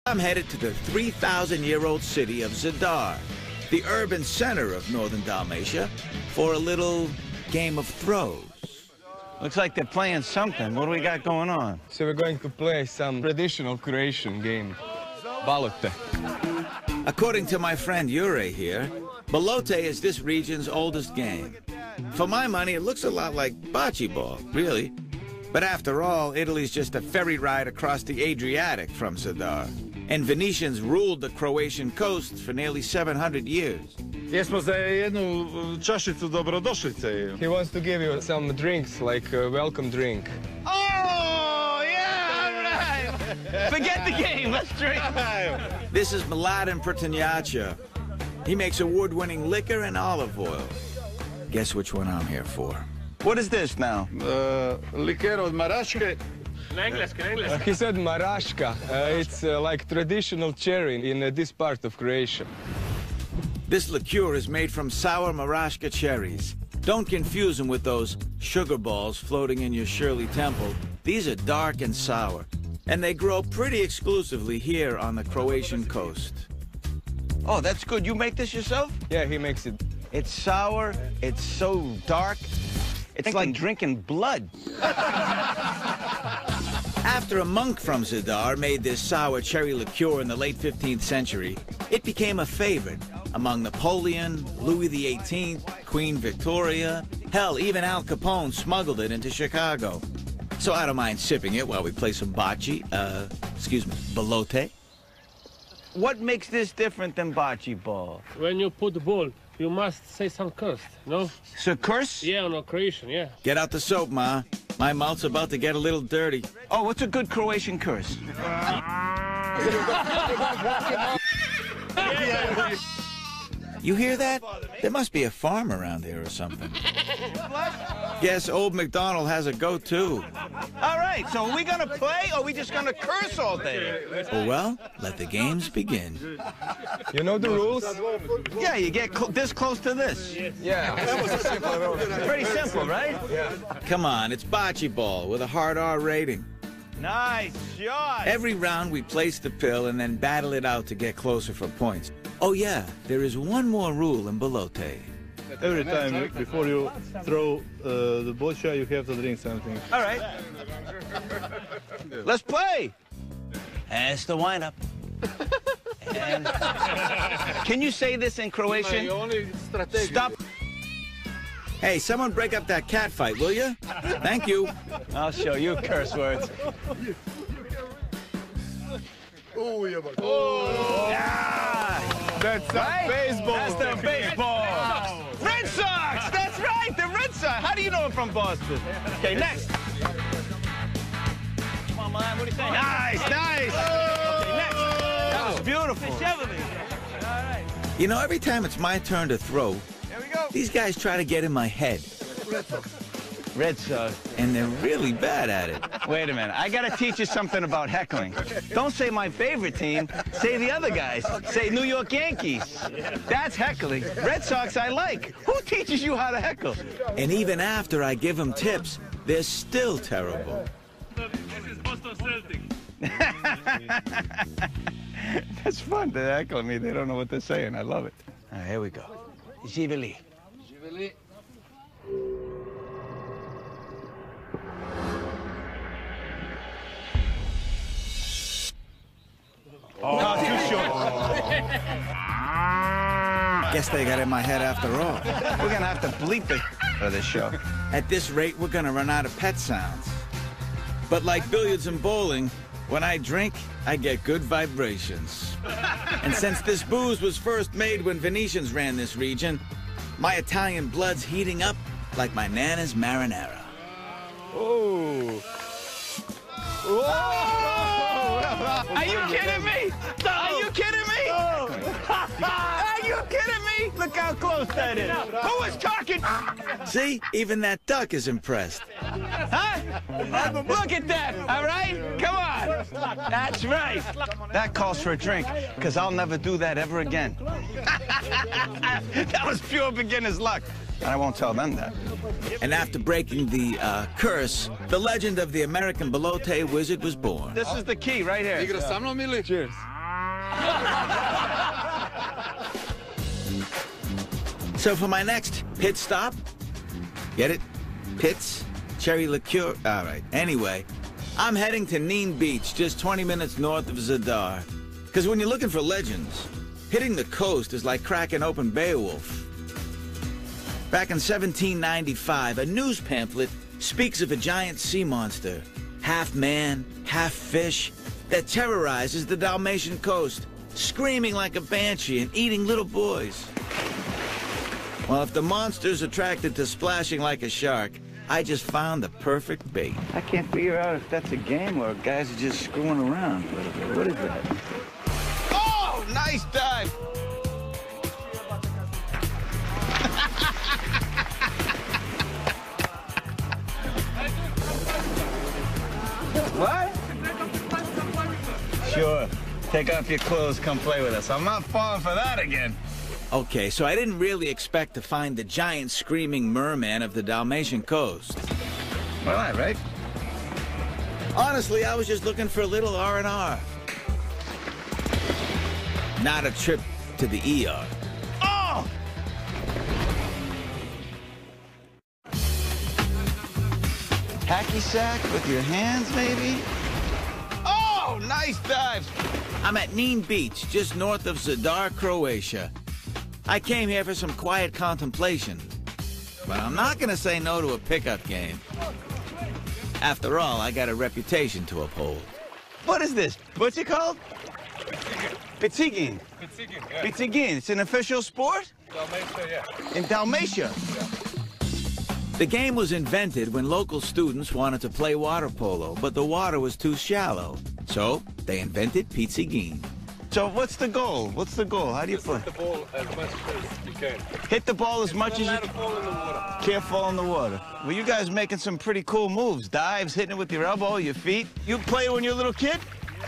I'm headed to the 3,000-year-old city of Zadar, the urban center of northern Dalmatia, for a little game of throws. Looks like they're playing something. What do we got going on? So we're going to play some traditional Croatian game, balote. According to my friend Jure here, balote is this region's oldest game. For my money, it looks a lot like bocce ball, really. But after all, Italy's just a ferry ride across the Adriatic from Zadar. And Venetians ruled the Croatian coast for nearly 700 years. Jesmo za jednu čašicu dobrodošlice. He wants to give you some drinks, like a welcome drink. Oh, yeah, all right. Forget the game, let's drink. This is Mladen Prtenjača. He makes award-winning liquor and olive oil. Guess which one I'm here for. What is this now? Liker od maraške. He said marashka. It's like traditional cherry in this part of Croatia. This liqueur is made from sour marashka cherries. Don't confuse them with those sugar balls floating in your Shirley Temple. These are dark and sour, and they grow pretty exclusively here on the Croatian coast. Oh, that's good. You make this yourself? Yeah, he makes it. It's sour, it's so dark, it's like drinking blood. After a monk from Zadar made this sour cherry liqueur in the late 15th century, it became a favorite among Napoleon, Louis XVIII, Queen Victoria. Hell, even Al Capone smuggled it into Chicago. So I don't mind sipping it while we play some bocce, balote. What makes this different than bocce ball? When you put the ball, you must say some curse, no? So curse? Yeah, no, Croatian, yeah. Get out the soap, Ma. My mouth's about to get a little dirty. Oh, what's a good Croatian curse? You hear that? There must be a farm around here or something. Guess old MacDonald has a goat, too. All right, so are we gonna play, or are we just gonna curse all day? Well, let the games begin. You know the rules? Yeah, you get this close to this. Yeah, that was a simple rule. Pretty simple, right? Yeah. Come on, it's bocce ball with a hard R rating. Nice shot. Every round we place the pill and then battle it out to get closer for points. Oh yeah, there is one more rule in balote. Every time before you throw the bocha, you have to drink something. All right. Let's play. That's the wind-up. And can you say this in Croatian? Stop. Hey, someone break up that cat fight, will you? Thank you. I'll show you curse words. That's Right? baseball. That's the baseball. Red Sox! That's right, the Red Sox. How do you know I'm from Boston? Okay, next. Come on, man, what do you say? Nice, nice. Okay, next. That was beautiful. All right. You know, every time it's my turn to throw, Here we go. these guys try to get in my head, Red Sox. and they're really bad at it. Wait a minute. I got to teach you something about heckling. Don't say my favorite team. Say the other guys. Say New York Yankees. That's heckling. Red Sox I like. Who teaches you how to heckle? And even after I give them tips, they're still terrible. That's fun. They're heckling me. They don't know what they're saying. I love it. All right, here we go. Veli. Oh, too short. Guess they got in my head after all. We're going to have to bleep it for this show. At this rate, we're gonna run out of pet sounds. But like billiards and bowling, when I drink, I get good vibrations. And since this booze was first made when Venetians ran this region, my Italian blood's heating up like my Nana's marinara. Oh. Are you kidding me? Are you kidding me? Are you kidding me? Look how close that is. Who was talking? See, even that duck is impressed. Huh? Look at that, all right? Come on. That's right. That calls for a drink, because I'll never do that ever again. That was pure beginner's luck. And I won't tell them that. And after breaking the curse, the legend of the American balote wizard was born. This is the key right here. Cheers. So for my next pit stop, get it? Pits, cherry liqueur. All right. Anyway, I'm heading to Neen Beach, just 20 minutes north of Zadar. Because when you're looking for legends, hitting the coast is like cracking open Beowulf. Back in 1795, a news pamphlet speaks of a giant sea monster, half man, half fish, that terrorizes the Dalmatian coast, screaming like a banshee and eating little boys. Well, if the monster's attracted to splashing like a shark, I just found the perfect bait. I can't figure out if that's a game or guys are just screwing around a little bit. What is that? Oh, nice dive! What? Sure. Take off your clothes, come play with us. I'm not falling for that again. Okay, so I didn't really expect to find the giant screaming merman of the Dalmatian coast. Well, all right. Honestly, I was just looking for a little R&R. Not a trip to the ER. Oh! Hacky sack with your hands, maybe? Oh, nice dive! I'm at Neen Beach, just north of Zadar, Croatia. I came here for some quiet contemplation, but I'm not gonna say no to a pickup game. After all, I got a reputation to uphold. What is this? What's it called? Pizzigin. Pizzigin, yeah. Pizzigin. It's an official sport? Dalmatia, yeah. In Dalmatia? The game was invented when local students wanted to play water polo, but the water was too shallow. So they invented Pizzigin. So what's the goal? What's the goal? How do you Just play? hit the ball as much as you can. Hit the ball as much as you Let it fall in the water. can't fall in the water. Well, you guys making some pretty cool moves. Dives, hitting it with your elbow, your feet. You play when you're a little kid?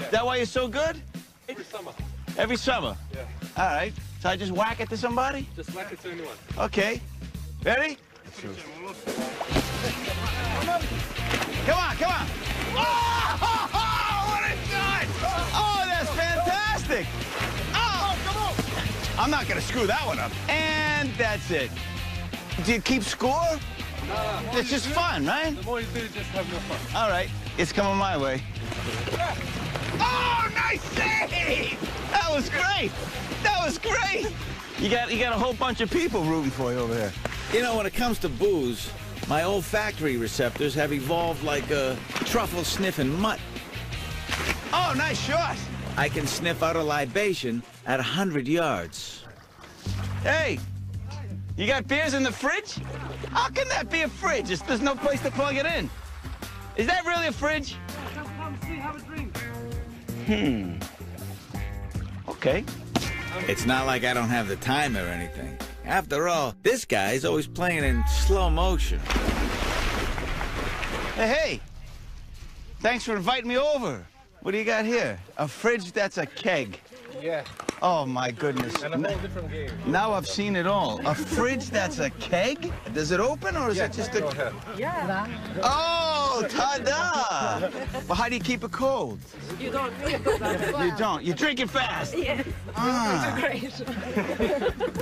Is that why you're so good? Every summer. Every summer? Yeah. All right. So I just whack it to somebody? Just like it to anyone. Okay. Ready? Come on, come on. Oh, what a shot! Oh, that's fantastic. Oh, come on. I'm not going to screw that one up. And that's it. Do you keep score? It's just fun, right? The more you do, just have more fun. All right. It's coming my way. Oh, nice save! That was great. That was great. You got a whole bunch of people rooting for you over there. You know, when it comes to booze, my olfactory receptors have evolved like a truffle-sniffing mutt. Oh, nice shot. I can sniff out a libation at 100 yards. Hey, you got beers in the fridge? How can that be a fridge? There's no place to plug it in. Is that really a fridge? Come see, have a drink. Okay. It's not like I don't have the time or anything. After all, this guy's always playing in slow motion. Hey, thanks for inviting me over. What do you got here? A fridge that's a keg. Yeah. Oh, my goodness. And a whole different game. Now I've seen it all. A fridge that's a keg? Does it open or is it just a... Go ahead. Oh, ta-da! Well, how do you keep it cold? You don't. You don't. You drink it fast. Yeah. Ah. Great.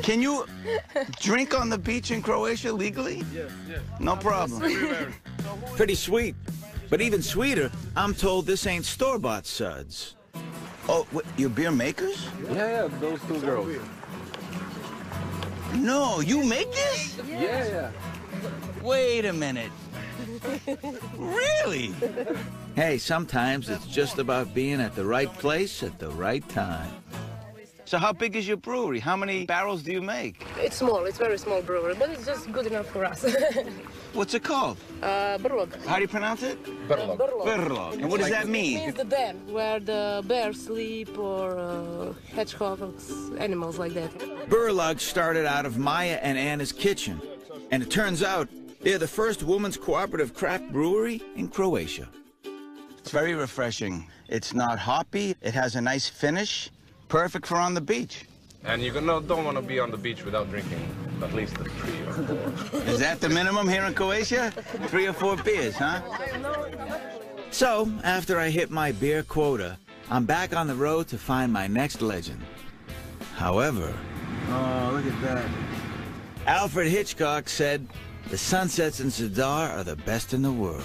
Can you drink on the beach in Croatia legally? Yes, yes. No problem. Pretty sweet. But even sweeter, I'm told this ain't store-bought suds. Oh, what, you're beer makers? Yeah, those two girls. No, you make this? Yeah. Wait a minute. Really? Hey, sometimes it's just about being at the right place at the right time. So how big is your brewery? How many barrels do you make? It's small. It's very small brewery, but it's just good enough for us. What's it called? Burlog. How do you pronounce it? Burlog. Burlog. And what does that It mean? means the den where the bears sleep or hedgehogs, animals like that. Burlug started out of Maya and Anna's kitchen. And it turns out they're the first women's cooperative craft brewery in Croatia. It's very refreshing. It's not hoppy. It has a nice finish. Perfect for on the beach. And you don't want to be on the beach without drinking at least 3 or 4. Is that the minimum here in Croatia? 3 or 4 beers, huh? So, after I hit my beer quota, I'm back on the road to find my next legend. However... Oh, look at that. Alfred Hitchcock said, the sunsets in Zadar are the best in the world.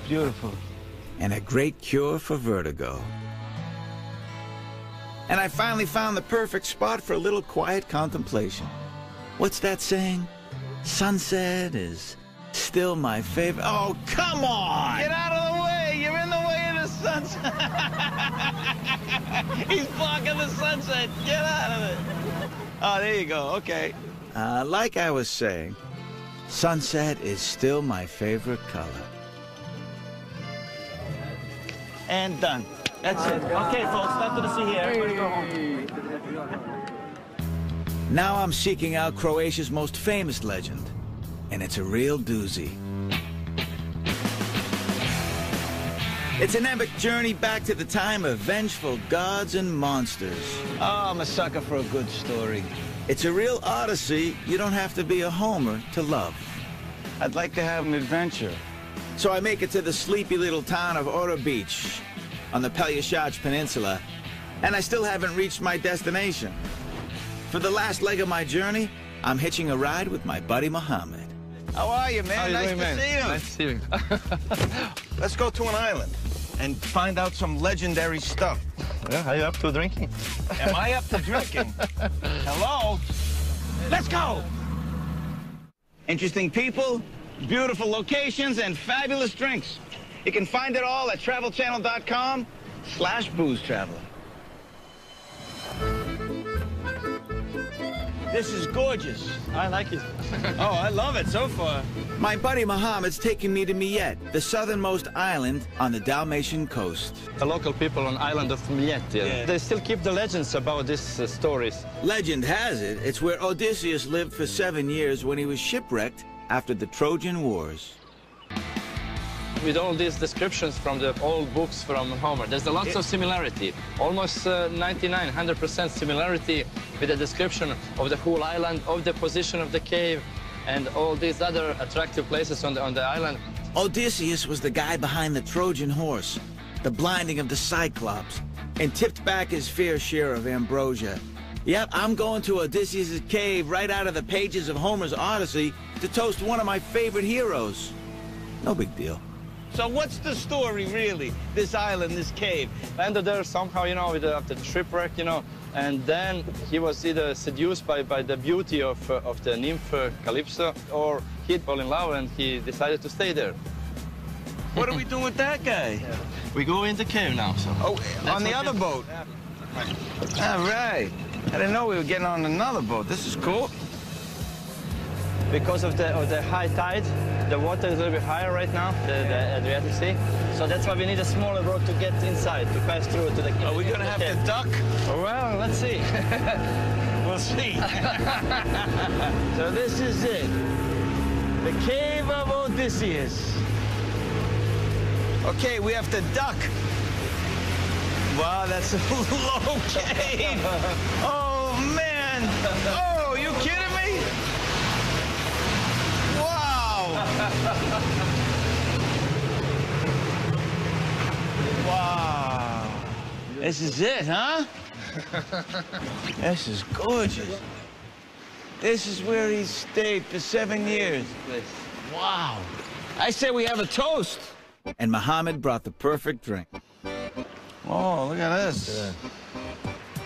Beautiful. And a great cure for vertigo. And I finally found the perfect spot for a little quiet contemplation. What's that saying? Sunset is still my favorite. Oh, come on! Get out of the way! You're in the way of the sunset! He's blocking the sunset! Get out of it! Oh, there you go. Okay. Like I was saying, sunset is still my favorite color. And done. That's it. Okay, folks, nothing to see here. Everybody go home. Now I'm seeking out Croatia's most famous legend, and it's a real doozy. It's an epic journey back to the time of vengeful gods and monsters. Oh, I'm a sucker for a good story. It's a real odyssey you don't have to be a homer to love. I'd like to have an adventure. So I make it to the sleepy little town of Ora Beach on the Pelješac Peninsula, and I still haven't reached my destination. For the last leg of my journey, I'm hitching a ride with my buddy Mohammed. How are you, man? How you nice doing, to man? see you. Nice to see you. Let's go to an island and find out some legendary stuff. Yeah, are you up to drinking? Am I up to drinking? Hello? Let's go! Interesting people, beautiful locations, and fabulous drinks. You can find it all at travelchannel.com/boozetraveler. This is gorgeous. I like it. Oh, I love it so far. My buddy Mohammed's taking me to Millet, the southernmost island on the Dalmatian coast. The local people on island of Millet, Yeah. they still keep the legends about these stories. Legend has it, it's where Odysseus lived for 7 years when he was shipwrecked after the Trojan Wars. With all these descriptions from the old books from Homer, there's a lot of similarity. Almost 100% similarity with the description of the whole island, of the position of the cave, and all these other attractive places on the island. Odysseus was the guy behind the Trojan horse, the blinding of the Cyclops, and tipped back his fair share of ambrosia. Yep, I'm going to Odysseus' cave right out of the pages of Homer's Odyssey to toast one of my favorite heroes. No big deal. So what's the story, really? This island, this cave? Landed there somehow, you know, after the shipwreck, you know, and then he was either seduced by the beauty of the nymph Calypso, or he'd fall in love and he decided to stay there. What are we doing with that guy? Yeah. We go in the cave now, so. Oh, on the other boat? All right. I didn't know we were getting on another boat. This is cool. Because of the high tide, the water is a little bit higher right now, the Adriatic Sea. So that's why we need a smaller boat to get inside, to pass through to the cave. Are we going to have to duck? Well, let's see. We'll see. So this is it. The cave of Odysseus. Okay, we have to duck. Wow, that's a low cave. Oh, man. Oh, you kidding me? Wow. Wow. This is it, huh? This is gorgeous. This is where he stayed for 7 years. Wow. I say we have a toast. And Mohammed brought the perfect drink. Oh, look at this.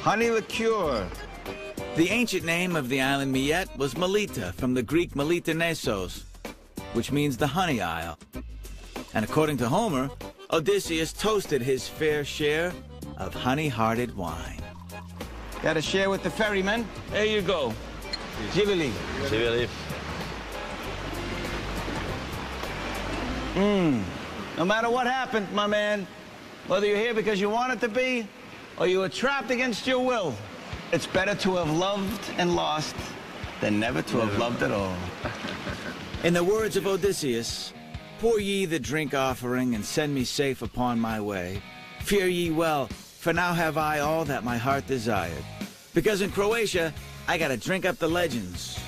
Honey liqueur. The ancient name of the island Millet was Melita, from the Greek Melita Nessos, which means the honey isle. And according to Homer, Odysseus toasted his fair share of honey-hearted wine. Got to share with the ferryman. There you go. Jivili. No matter what happened, my man, whether you're here because you wanted to be or you were trapped against your will, it's better to have loved and lost than never to have loved at all. In the words of Odysseus, pour ye the drink offering and send me safe upon my way. Fear ye well, for now have I all that my heart desired. Because in Croatia, I gotta drink up the legends.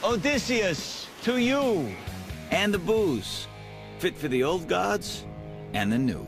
Odysseus, to you. And the booze, fit for the old gods and the new.